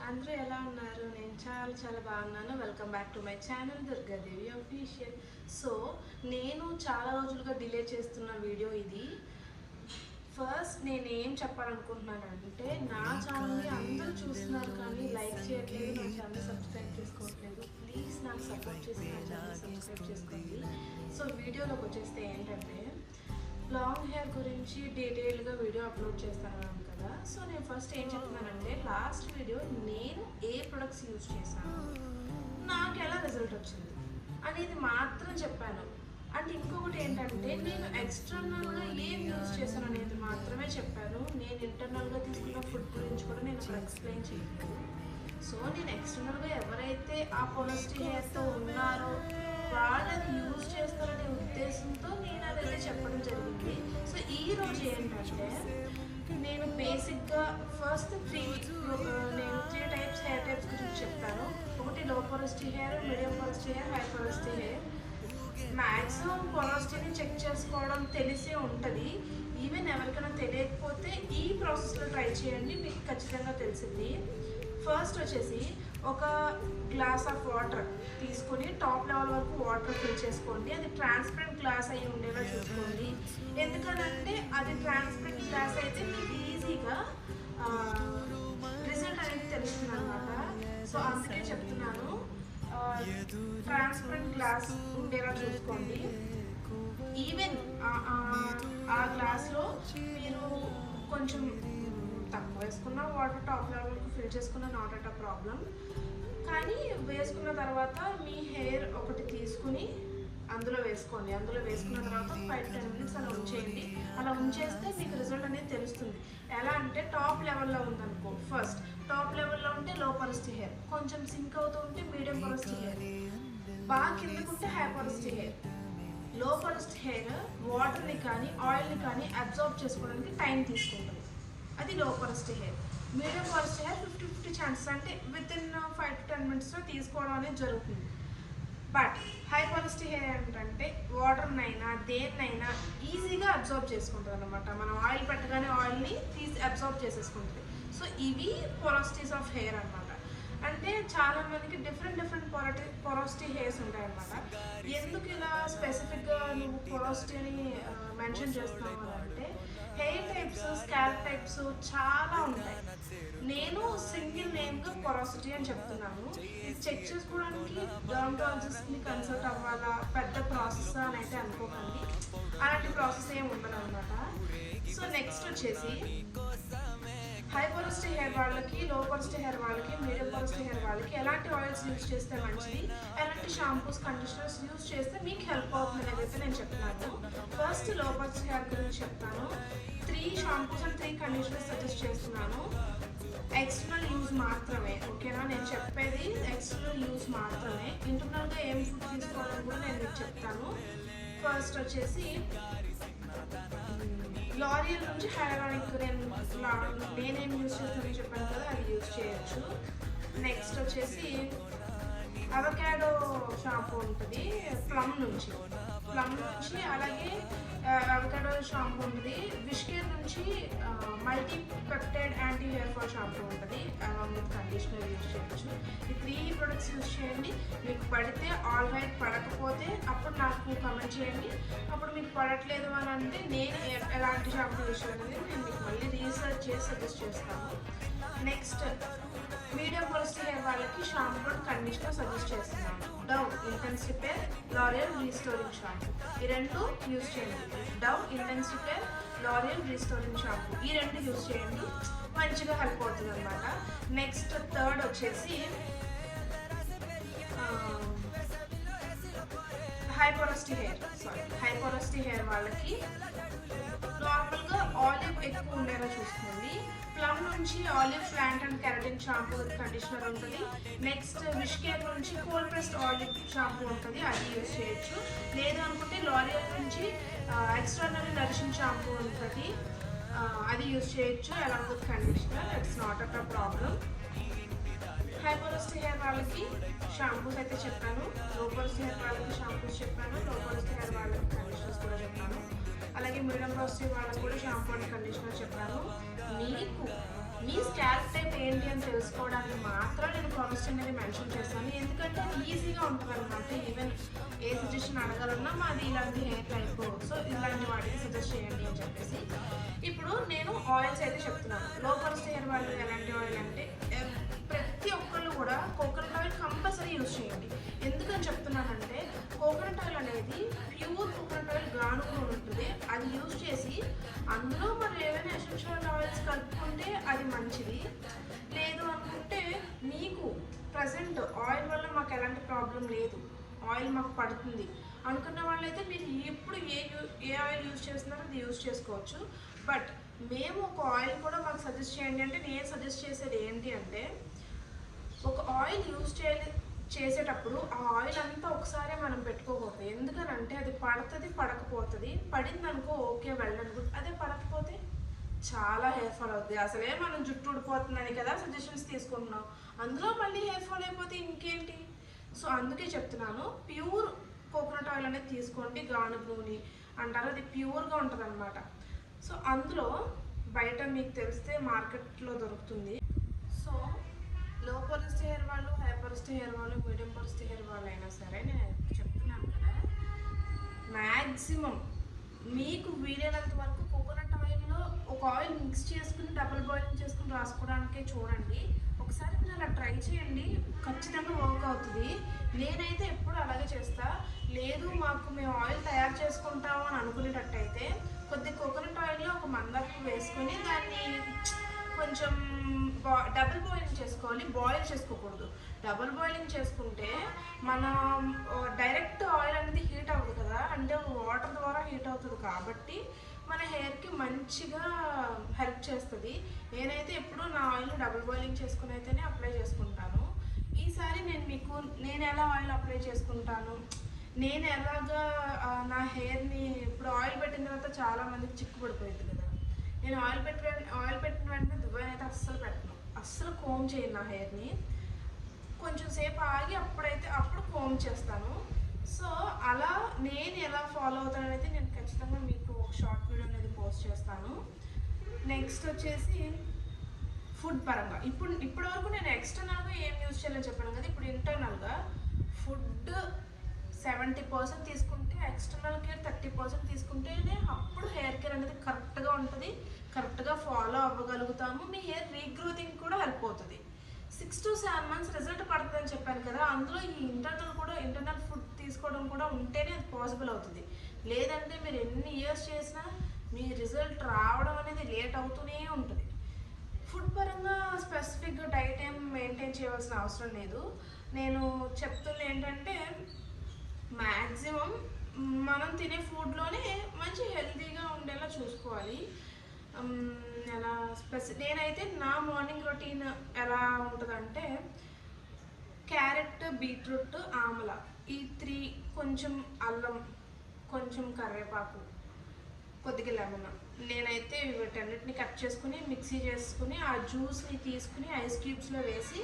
అందరూ ఎలా ఉన్నారు? నేను చాలా చాలా బాగున్నాను. Welcome back to my channel Durgadevi official. So నేను చాలా రోజులుగా డిలే చేస్తున్న వీడియో ఇది. ఫస్ట్ నేను ఏం చెప్పాలనుకుంటున్నానంటే, నా ఛానల్ని అందరూ చూస్తున్నారు కానీ లైక్ చేయట్లేదు, నా ఛానల్ సబ్స్క్రైబ్ చేసుకోవట్లేదు. ప్లీజ్ నాకు సపోర్ట్ చేసి నా ఛానల్ సబ్స్క్రైబ్ చేసుకోండి. సో వీడియోలోకి వచ్చేస్తే ఏంటంటే, లాంగ్ హెయిర్ గురించి డీటెయిల్గా వీడియో అప్లోడ్ చేస్తాను కదా. సో నేను ఫస్ట్ ఏం చెప్తున్నానంటే, లాస్ట్ వీడియో నేను ఏ ప్రొడక్ట్స్ యూజ్ చేశాను, నాకు ఎలా రిజల్ట్ వచ్చింది అనేది మాత్రం చెప్పాను. అండ్ ఇంకొకటి ఏంటంటే, నేను ఎక్స్టర్నల్గా ఏం యూజ్ చేశాను అనేది మాత్రమే చెప్పాను. నేను ఇంటర్నల్గా తీసుకున్న ఫుడ్ గురించి కూడా నేను అక్కడ ఎక్స్ప్లెయిన్ చేయలేదు. సో నేను ఎక్స్టర్నల్గా ఎవరైతే ఆ పొలస్టీ హెయిర్తో ఉన్నారో వాళ్ళని యూజ్ చేస్తారనే ఉద్దేశంతో నేను అదైతే చెప్పడం జరిగింది. సో ఈరోజు ఏంటంటే, నేను బేసిక్గా ఫస్ట్ నేను త్రీ టైప్స్ హెయిర్ టైప్స్ గురించి చెప్తాను. ఒకటి low porosity hair, medium porosity hair, high porosity hair. Maximum పొరస్టీని చెక్ చేసుకోవడం తెలిసే ఉంటుంది. ఈవెన్ ఎవరికైనా తెలియకపోతే ఈ ప్రాసెస్లో ట్రై చేయండి, మీకు ఖచ్చితంగా తెలిసింది. ఫస్ట్ వచ్చేసి ఒక గ్లాస్ ఆఫ్ వాటర్ తీసుకొని టాప్ లెవెల్ వరకు వాటర్ ఫిల్ చేసుకోండి. అది ట్రాన్స్పరెంట్ గ్లాస్ అయి ఉండేలా చూసుకోండి. ఎందుకంటే అది ట్రాన్స్పరెంట్ గ్లాస్ అయితే మీకు ఈజీగా రిజల్ట్ అనేది తెలుస్తుంది అనమాట. సో అందుకే చెప్తున్నాను, ట్రాన్స్పరెంట్ గ్లాస్ ఉండేలా చూసుకోండి. ఈవెన్ ఆ గ్లాస్లో మీరు కొంచెం తక్కువ వేసుకున్న వాటర్ టాప్ లెవెల్కి ఫిల్ చేసుకున్న నాట్ అట్ అ ప్రాబ్లం. కానీ వేసుకున్న తర్వాత మీ హెయిర్ ఒకటి తీసుకుని అందులో వేసుకోండి. అందులో వేసుకున్న తర్వాత 5-10 మినిట్స్ అలా ఉంచేయండి. అలా ఉంచేస్తే మీకు రిజల్ట్ అనేది తెలుస్తుంది. ఎలా అంటే, టాప్ లెవెల్లో ఉందనుకో, ఫస్ట్ టాప్ లెవెల్లో ఉంటే లో పొరస్టీ హెయిర్, కొంచెం సింక్ అవుతూ ఉంటే మీడియం పొరస్టీ హెయిర్, బాగా కిందకుంటే హై పొరస్టీ హెయిర్. లో పొరస్టీ హెయిర్ వాటర్ని కానీ ఆయిల్ని కానీ అబ్జార్బ్ చేసుకోవడానికి టైం తీసుకుంటుంది, అది లో porosity hair. Medium porosity hair 50-50 chances, అంటే వితిన్ 5-10 మినిట్స్లో తీసుకోవడం అనేది జరుగుతుంది. బట్ హై పొరస్టీ హెయిర్ ఏంటంటే, వాటర్నైనా దేన్నైనా ఈజీగా అబ్జార్బ్ చేసుకుంటుంది అనమాట. మనం ఆయిల్ పెట్టగానే ఆయిల్ని తీసి అబ్జార్బ్ చేసేసుకుంటుంది. సో ఇవి పొరస్టీస్ ఆఫ్ హెయిర్ అనమాట. అంటే చాలా మందికి డిఫరెంట్ పొరస్టీ హెయిర్స్ ఉంటాయి అనమాట. ఎందుకు ఇలా స్పెసిఫిక్గా నువ్వు పొరస్టీని మెన్షన్ చేస్తున్నావు అంటే, హెయిర్ టైప్స్, స్కాల్ప్ టైప్స్ చాలా ఉంటాయి. నేను సింగిల్ నేమ్గా పొరాసిటీ అని చెప్తున్నాను. ఇది చెక్ చేసుకోవడానికి డర్మటాలజిస్ట్ని కన్సల్ట్ అవ్వాలా, పెద్ద ప్రాసెస్ అని అయితే అనుకోకండి. అలాంటి ప్రాసెస్ ఏమి ఉండదు అనమాట. సో నెక్స్ట్ వచ్చేసి, హై పొరస్టీ హెయిర్ వాళ్ళకి, లో పొరస్టీ హెయిర్ వాళ్ళకి, మీడియం పొరస్టీ హెయిర్ వాళ్ళకి ఎలాంటి ఆయిల్స్ యూజ్ చేస్తే మంచిది, ఎలాంటి షాంపూస్, కండిషనర్స్ యూజ్ చేస్తే మీకు హెల్ప్ అవుతుంది అనేది నేను చెప్తున్నాను. ఫస్ట్ లో పొరస్టీ హెయిర్ గురించి చెప్తాను. 3 షాంపూస్ అండ్ 3 కండిషనర్స్ సజెస్ట్ చేస్తున్నాను. ఎక్స్టర్నల్ యూజ్ మాత్రమే, ఓకేనా? నేను చెప్పేది ఎక్స్టర్నల్ యూజ్ మాత్రమే. ఇంటర్నల్గా ఏం ఫుడ్ తీసుకోవాలని కూడా నేను మీకు చెప్తాను. ఫస్ట్ వచ్చేసి లారియల్ నుంచి హైరానిక్, నేనేం యూజ్ చేస్తానని చెప్పాను కదా, అది యూజ్ చేయొచ్చు. నెక్స్ట్ వచ్చేసి అవకాడో షాంపూ ఉంటుంది ప్లమ్ నుంచి, అలాగే అవకాడో షాంపూ ఉంటుంది. విష్కేర్ నుంచి multi peptide anti hair fall shampoo ఉంటుంది. అలాంగ్ విత్ కండిషనర్ యూజ్ చేయొచ్చు. ఈ 3 ప్రొడక్ట్స్ యూజ్ చేయండి. మీకు పడితే ఆల్ రైట్, పడకపోతే అప్పుడు నాకు కమెంట్ చేయండి. అప్పుడు మీకు పడట్లేదు అని అంటే నేను ఎలాంటి షాంపూ యూజ్ చేయాలనేది నేను మీకు మళ్ళీ రీసెర్చ్ చేసి సజెస్ట్ చేస్తాను. నెక్స్ట్, మీడియం పొరస్టీ హెయిర్ వాళ్ళకి షాంపూ అండ్ కండిషనర్ సజెస్ట్ చేస్తున్నాను. Dove intense repair, L'Oréal restoring shampoo, ఈ 2 యూజ్ చేయండి. Dove intense repair, L'Oréal restoring shampoo, ఈ 2 యూజ్ చేయండి, మంచిగా హెల్ప్ అవుతుంది అనమాట. నెక్స్ట్ థర్డ్ వచ్చేసి హై పొరస్టీ హెయిర్ వాళ్ళకి నార్మల్గా ఆలివ్ ఎక్కువ ఉండేలా చూసుకోండి. ప్లమ్ నుంచి olive plant and keratin shampoo with conditioner ఉంటుంది. నెక్స్ట్ విష్కేర్ నుంచి కోల్డ్ ప్రెస్డ్ ఆలివ్ షాంపూ ఉంటుంది, అది యూజ్ చేయొచ్చు. లేదు అనుకుంటే లారియల్ నుంచి ఎక్స్టర్నల్ నరిషింగ్ షాంపూ ఉంటుంది, అది యూజ్ చేయొచ్చు along with conditioner. It's not a problem. High porosity hair వాళ్ళకి షాంపూస్ అయితే చెప్పాను, లో పొరస్టీ హెయిర్ వాళ్ళకి షాంపూస్ చెప్పాను, లో పొరస్టీ హెయిర్ వాళ్ళకి కండిషనర్స్ కూడా చెప్పాను. అలాగే మీడియం పొరస్టీ వాళ్ళకి కూడా షాంపూ అండ్ కండిషనర్ చెప్పాను. మీకు మీ స్కాల్ప్ టైప్ ఏంటి అని తెలుసుకోవడానికి మాత్రం నేను కాస్ట్ అనేది మెన్షన్ చేస్తాను. ఎందుకంటే ఈజీగా ఉంటుంది అనమాట. ఈవెన్ ఏ సజెషన్ అడగాలన్నా మాది ఇలాంటి హెయిర్ టైప్, సో ఇలాంటి వాటికి సజెస్ట్ చేయండి అని చెప్పేసి. ఇప్పుడు నేను ఆయిల్స్ అయితే చెప్తున్నాను. లో కాస్ట్ హెయిర్ వాళ్ళు ఎలాంటి ఆయిల్ అంటే ప్రతి ఒక్కళ్ళు కూడా కోకోనట్ ఆయిల్ కంపల్సరీ యూజ్ చేయండి. ఎందుకని చెప్తున్నానంటే కోకోనట్ ఆయిల్ అనేది ప్యూర్ కోకోనట్ ఆయిల్ గానుగా ఉంటుంది. అది యూజ్ చేసి అందులో మనం ఏమైనా ఎసెన్షియల్ ఆయిల్స్ కలుపుకుంటే అది మంచిది. లేదు అనుకుంటే మీకు ప్రజెంట్ ఆయిల్ వల్ల మాకు ఎలాంటి ప్రాబ్లం లేదు, ఆయిల్ మాకు పడుతుంది అనుకున్న వాళ్ళైతే మీరు ఇప్పుడు ఏ ఆయిల్ యూజ్ చేస్తున్నారో అది యూజ్ చేసుకోవచ్చు. బట్ మేము ఒక ఆయిల్ కూడా మాకు సజెస్ట్ చేయండి అంటే నేను సజెస్ట్ చేసేది ఏంటి అంటే ఒక ఆయిల్ యూజ్ చేసేటప్పుడు ఆ ఆయిల్ అంతా ఒకసారి మనం పెట్టుకోకూడదు. ఎందుకనంటే అది పడుతుంది, పడకపోతుంది. పడింది అనుకో ఓకే వెళ్ళను, అదే పడకపోతే చాలా హెయిర్ ఫాల్ అవుతుంది. అసలే మనం జుట్టు ఊడిపోతుందని కదా సజెషన్స్ తీసుకుంటున్నాం, అందులో మళ్ళీ హెయిర్ ఫాల్ అయిపోతే ఇంకేంటి. సో అందుకే చెప్తున్నాను, ప్యూర్ కోకోనట్ ఆయిల్ అనేది తీసుకోండి. గానుగ నూనె అంటారు, అది ప్యూర్గా ఉంటుంది అనమాట. సో అందులో బయట మీకు తెలిస్తే మార్కెట్లో దొరుకుతుంది. సో లో పొరస్ట్ హెయిర్ వాళ్ళు, హై పొరస్ట్ హెయిర్ వాళ్ళు, మీడియం పొరస్ట్ హెయిర్ వాళ్ళు అయినా సరే నేను చెప్తున్నాను కదా, మ్యాక్సిమం మీకు వీలైనంత వరకు కోకోనట్ ఆయిల్లో ఒక ఆయిల్ మిక్స్ చేసుకుని డబుల్ బాయిలింగ్ చేసుకుని రాసుకోవడానికే చూడండి. ఒకసారి మీరు అలా ట్రై చేయండి, ఖచ్చితంగా వర్క్ అవుతుంది. నేనైతే ఎప్పుడు అలాగే చేస్తా. లేదు మాకు మేము ఆయిల్ తయారు చేసుకుంటాము అని అనుకునేటట్టయితే కొద్దిగా కోకోనట్ ఆయిల్లో ఒక మందాపు వేసుకొని దాన్ని కొంచెం డబుల్ బాయిలింగ్ చేసుకోవాలి, బాయిల్ చేసుకోకూడదు. డబుల్ బాయిలింగ్ చేసుకుంటే మన డైరెక్ట్ ఆయిల్ అనేది హీట్ అవ్వదు కదా, అంటే వాటర్ ద్వారా హీట్ అవుతుంది కాబట్టి మన హెయిర్కి మంచిగా హెల్ప్ చేస్తుంది. నేనైతే ఎప్పుడు నా ఆయిల్ డబుల్ బాయిలింగ్ చేసుకుని అయితేనే అప్లై చేసుకుంటాను. ఈసారి నేను ఎలా ఆయిల్ అప్లై చేసుకుంటాను, నేను ఎలాగా నా హెయిర్ని ఇప్పుడు ఆయిల్ పెట్టిన తర్వాత చాలామందికి చిక్కు పడిపోయింది కదా, నేను ఆయిల్ పెట్టిన వెంటనే దుబాయ్ అయితే అస్సలు కోమ్ చేయను నా హెయిర్ని. కొంచెం సేపు ఆగి అప్పుడు కోమ్ చేస్తాను. సో అలా నేను ఎలా ఫాలో అవుతానైతే నేను ఖచ్చితంగా మీకు ఒక షార్ట్ వీడియో అనేది పోస్ట్ చేస్తాను. నెక్స్ట్ వచ్చేసి ఫుడ్ పరంగా ఇప్పటి వరకు నేను ఎక్స్టర్నల్గా ఏం యూజ్ చేయాలని చెప్పాను కదా, ఇప్పుడు ఇంటర్నల్గా ఫుడ్ 70% తీసుకుంటే ఎక్స్టర్నల్ కేర్ 30% తీసుకుంటేనే అప్పుడు హెయిర్ కేర్ అనేది కరెక్ట్గా ఉంటుంది, కరెక్ట్గా ఫాలో అవ్వగలుగుతాము. మీ హెయిర్ రీగ్రోతింగ్ కూడా హెల్ప్ అవుతుంది. 6 to 7 months రిజల్ట్ పడుతుందని చెప్పాను కదా, అందులో ఈ ఇంటర్నల్ ఫుడ్ తీసుకోవడం కూడా ఉంటేనే అది పాసిబుల్ అవుతుంది. లేదంటే మీరు ఎన్ని ఇయర్స్ చేసినా మీ రిజల్ట్ రావడం అనేది లేట్ అవుతూనే ఉంటుంది. ఫుడ్ పరంగా స్పెసిఫిక్గా డైట్ ఏం మెయింటైన్ చేయవలసిన అవసరం లేదు. నేను చెప్తుంది ఏంటంటే మ్యాక్సిమం మనం తినే ఫుడ్లోనే మంచి హెల్తీగా ఉండేలా చూసుకోవాలి. నేనైతే నా మార్నింగ్ రొటీన్ ఎలా ఉంటుందంటే క్యారెట్, బీట్రూట్, ఆమ్ల, ఈ 3, కొంచెం అల్లం, కొంచెం కరివేపాకు, కొద్దిగా లెమన్, నేనైతే వీటన్నిటిని కట్ చేసుకుని మిక్సీ చేసుకుని ఆ జ్యూస్ని తీసుకుని ఐస్ క్యూబ్స్లో వేసి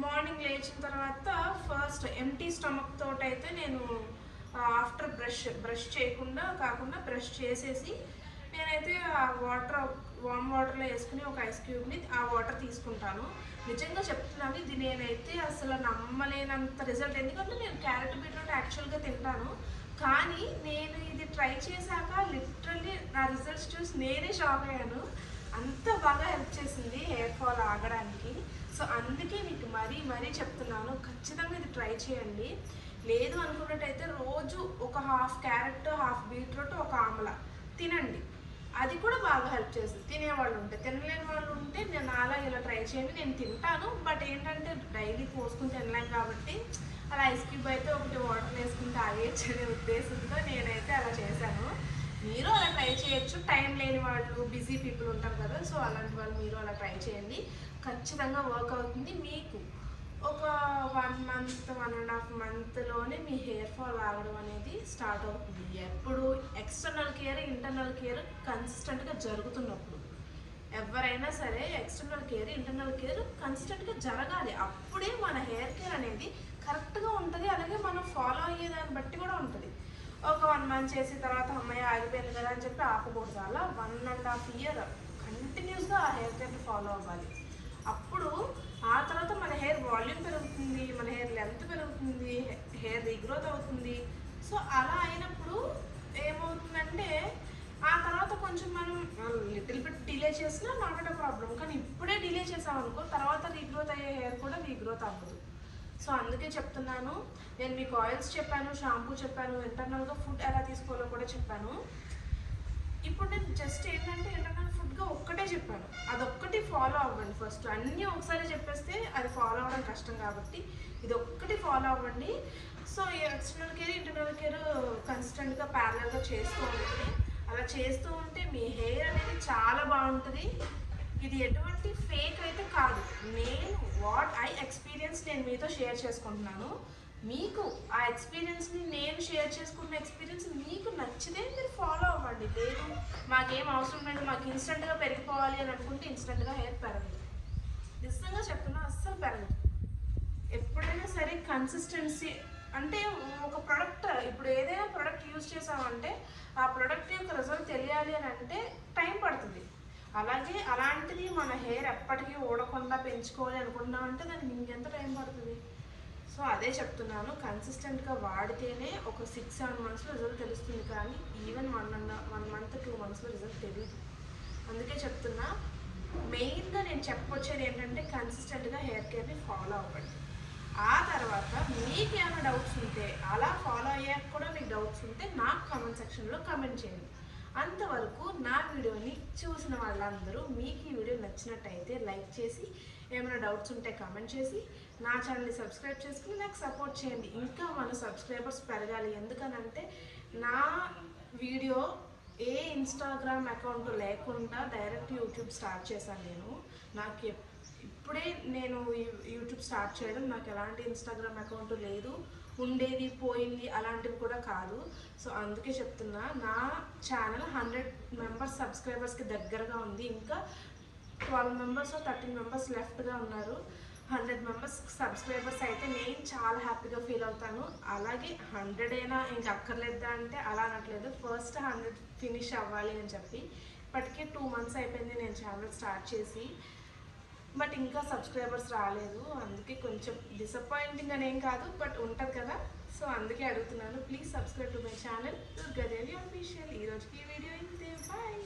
మార్నింగ్ లేచిన తర్వాత ఫస్ట్ ఎంటీ స్టమక్ తోటి అయితే నేను ఆఫ్టర్ బ్రష్ చేయకుండా కాకుండా బ్రష్ చేసేసి నేనైతే ఆ వామ్ వాటర్లో వేసుకుని ఒక ఐస్ క్యూబ్ని ఆ వాటర్ తీసుకుంటాను. నిజంగా చెప్తున్నాను, ఇది నేనైతే అసలు నమ్మలేనంత రిజల్ట్. ఎందుకంటే నేను క్యారెట్, బీట్రూట్ యాక్చువల్గా తింటాను, కానీ నేను ఇది ట్రై చేశాక లిటరల్లీ నా రిజల్ట్స్ చూసి నేనే షాక్ అయ్యాను. అంత బాగా హెల్ప్ చేసింది హెయిర్ ఫాల్ ఆగడానికి. సో అందుకే మీకు మరీ చెప్తున్నాను, ఖచ్చితంగా ఇది ట్రై చేయండి. లేదు అనుకున్నట్టయితే రోజు ఒక హాఫ్ క్యారెట్, హాఫ్ బీట్రూట్, ఒక ఆమ్ల తినండి, అది కూడా బాగా హెల్ప్ చేస్తుంది. తినేవాళ్ళు ఉంటే, తినలేని వాళ్ళు ఉంటే నేను అలా ఇలా ట్రై చేయండి. నేను తింటాను, బట్ ఏంటంటే డైలీ పోసుకుని తినలేను కాబట్టి అలా ఐస్ క్యూబ్ అయితే ఒకటి వాటర్ వేసుకుని తాగేయచ్చు అనే ఉద్దేశంతో నేనైతే అలా చేశాను. మీరు అలా ట్రై చేయొచ్చు. టైం లేని వాళ్ళు, బిజీ పీపుల్ ఉంటారు కదా, సో అలాంటి వాళ్ళు మీరు అలా ట్రై చేయండి, ఖచ్చితంగా వర్క్ అవుతుంది. మీకు ఒక 1 month, 1.5 monthలోనే మీ హెయిర్ ఫాల్ ఆగడం అనేది స్టార్ట్ అవుతుంది. ఎప్పుడు ఎక్స్టర్నల్ కేర్, ఇంటర్నల్ కేర్ కన్సిస్టెంట్గా జరుగుతున్నప్పుడు. ఎవరైనా సరే ఎక్స్టర్నల్ కేర్, ఇంటర్నల్ కేర్ కన్సిస్టెంట్గా జరగాలి, అప్పుడే మన హెయిర్ కేర్ అనేది కరెక్ట్గా ఉంటుంది. అలాగే మనం ఫాలో అయ్యేదాన్ని బట్టి కూడా ఉంటుంది. ఒక 1 month చేసిన తర్వాత అమ్మాయి ఆగిపోయింది కదా అని చెప్పి ఆపకూడదు. అలా 1.5 year కంటిన్యూస్గా ఆ హెయిర్ కేర్ని ఫాలో అవ్వాలి. అప్పుడు ఆ తర్వాత మన హెయిర్ వాల్యూమ్ పెరుగుతుంది, మన హెయిర్ లెంత్ పెరుగుతుంది, హెయిర్ రీగ్రోత్ అవుతుంది. సో అలా అయినప్పుడు ఏమవుతుందంటే ఆ తర్వాత కొంచెం మనం లిటిల్ బిట్ డిలే చేసినా నాట్ ఎ ప్రాబ్లం. కానీ ఇప్పుడే డిలే చేసామనుకో తర్వాత రీగ్రోత్ అయ్యే హెయిర్ కూడా రీగ్రోత్ అవ్వదు. సో అందుకే చెప్తున్నాను. నేను మీకు ఆయిల్స్ చెప్పాను, షాంపూ చెప్పాను, ఇంటర్నల్గా ఫుడ్ ఎలా తీసుకోవాలో కూడా చెప్పాను. ఇప్పుడు నేను జస్ట్ ఏంటంటే ఇంటర్నల్ ఫుడ్గా ఒక్కటే చెప్పాను, అదొక్కటి ఫాలో అవ్వండి. ఫస్ట్ అన్నీ ఒకసారి చెప్పేస్తే అది ఫాలో అవ్వడం కష్టం కాబట్టి ఇది ఒక్కటి ఫాలో అవ్వండి. సో ఈ ఎక్స్టర్నల్ కేర్ ఇంటర్నల్ కేర్ కన్సిస్టెంట్గా ప్యారలల్గా చేస్తూ ఉంటుంది. అలా చేస్తూ ఉంటే మీ హెయిర్ అనేది చాలా బాగుంటుంది. ఇది ఎటువంటి ఫేక్ అయితే కాదు. నేను వాట్ ఐ ఎక్స్పీరియన్స్ నేను మీతో షేర్ చేసుకుంటున్నాను. మీకు ఆ ఎక్స్పీరియన్స్ని నేను షేర్ చేసుకున్న ఎక్స్పీరియన్స్ మీకు నచ్చితే మీరు ఫాలో అవ్వండి. లేదు మాకేం అవసరం లేదు, మాకు ఇన్స్టెంట్గా పెరిగిపోవాలి అని అనుకుంటే ఇన్స్టెంట్గా హెయిర్ పెరగదు. నిజంగా చెప్తున్నా, అస్సలు పెరగదు. ఎప్పుడైనా సరే కన్సిస్టెన్సీ అంటే ఒక ప్రోడక్ట్, ఇప్పుడు ఏదైనా ప్రోడక్ట్ యూజ్ చేసామంటే ఆ ప్రోడక్ట్ యొక్క రిజల్ట్ తెలియాలి అని అంటే టైం పడుతుంది. అలాగే అలాంటిది మన హెయిర్ ఎప్పటికీ ఊడకుండా పెంచుకోవాలి అనుకున్నామంటే దానికి ఇంకెంత టైం పడుతుంది. సో అదే చెప్తున్నాను, కన్సిస్టెంట్గా వాడితేనే ఒక 6-7 మంత్స్లో రిజల్ట్ తెలుస్తుంది. కానీ ఈవెన్ 1 మంత్ 2 మంత్స్లో రిజల్ట్ తెలియదు. అందుకే చెప్తున్నా, మెయిన్గా నేను చెప్పొచ్చేది ఏంటంటే కన్సిస్టెంట్గా హెయిర్ కేర్ని ఫాలో అవ్వండి. ఆ తర్వాత మీకు ఏమైనా డౌట్స్ ఉంటే, అలా ఫాలో అయ్యాక కూడా మీకు డౌట్స్ ఉంటే నాకు కామెంట్ సెక్షన్లో కామెంట్ చేయండి. అంతవరకు నా వీడియోని చూసిన వాళ్ళందరూ మీకు ఈ వీడియో నచ్చినట్టయితే లైక్ చేసి, ఏమైనా డౌట్స్ ఉంటే కామెంట్ చేసి, నా ఛానల్ని సబ్స్క్రైబ్ చేసుకుని నాకు సపోర్ట్ చేయండి. ఇంకా మన సబ్స్క్రైబర్స్ పెరగాలి. ఎందుకనంటే నా వీడియో ఏ ఇన్స్టాగ్రామ్ అకౌంట్ లేకుండా డైరెక్ట్ యూట్యూబ్ స్టార్ట్ చేశాను నేను. నాకు ఇప్పుడే నేను యూట్యూబ్ స్టార్ట్ చేయడం, నాకు ఎలాంటి ఇన్స్టాగ్రామ్ అకౌంట్ లేదు, ఉండేది పోయింది అలాంటివి కూడా కాదు. సో అందుకే చెప్తున్నా, నా ఛానల్ 100 మెంబర్స్ సబ్స్క్రైబర్స్కి దగ్గరగా ఉంది. ఇంకా 12 మెంబర్స్ 13 మెంబర్స్ లెఫ్ట్గా ఉన్నారు. 100 మెంబర్స్ సబ్స్క్రైబర్స్ అయితే నేను చాలా హ్యాపీగా ఫీల్ అవుతాను. అలాగే 100 అయినా ఇంకా అక్కర్లేదా అంటే అలా అనట్లేదు, ఫస్ట్ 100 ఫినిష్ అవ్వాలి అని చెప్పి. ఇప్పటికే 2 మంత్స్ అయిపోయింది నేను ఛానల్ స్టార్ట్ చేసి, బట్ ఇంకా సబ్స్క్రైబర్స్ రాలేదు. అందుకే కొంచెం డిసప్పాయింటింగ్ అనేం కాదు, బట్ ఉంటుంది కదా. సో అందుకే అడుగుతున్నాను, please subscribe to my channel Durgadevi official. ఈరోజుకి ఈ వీడియో ఇంతే, బాయ్.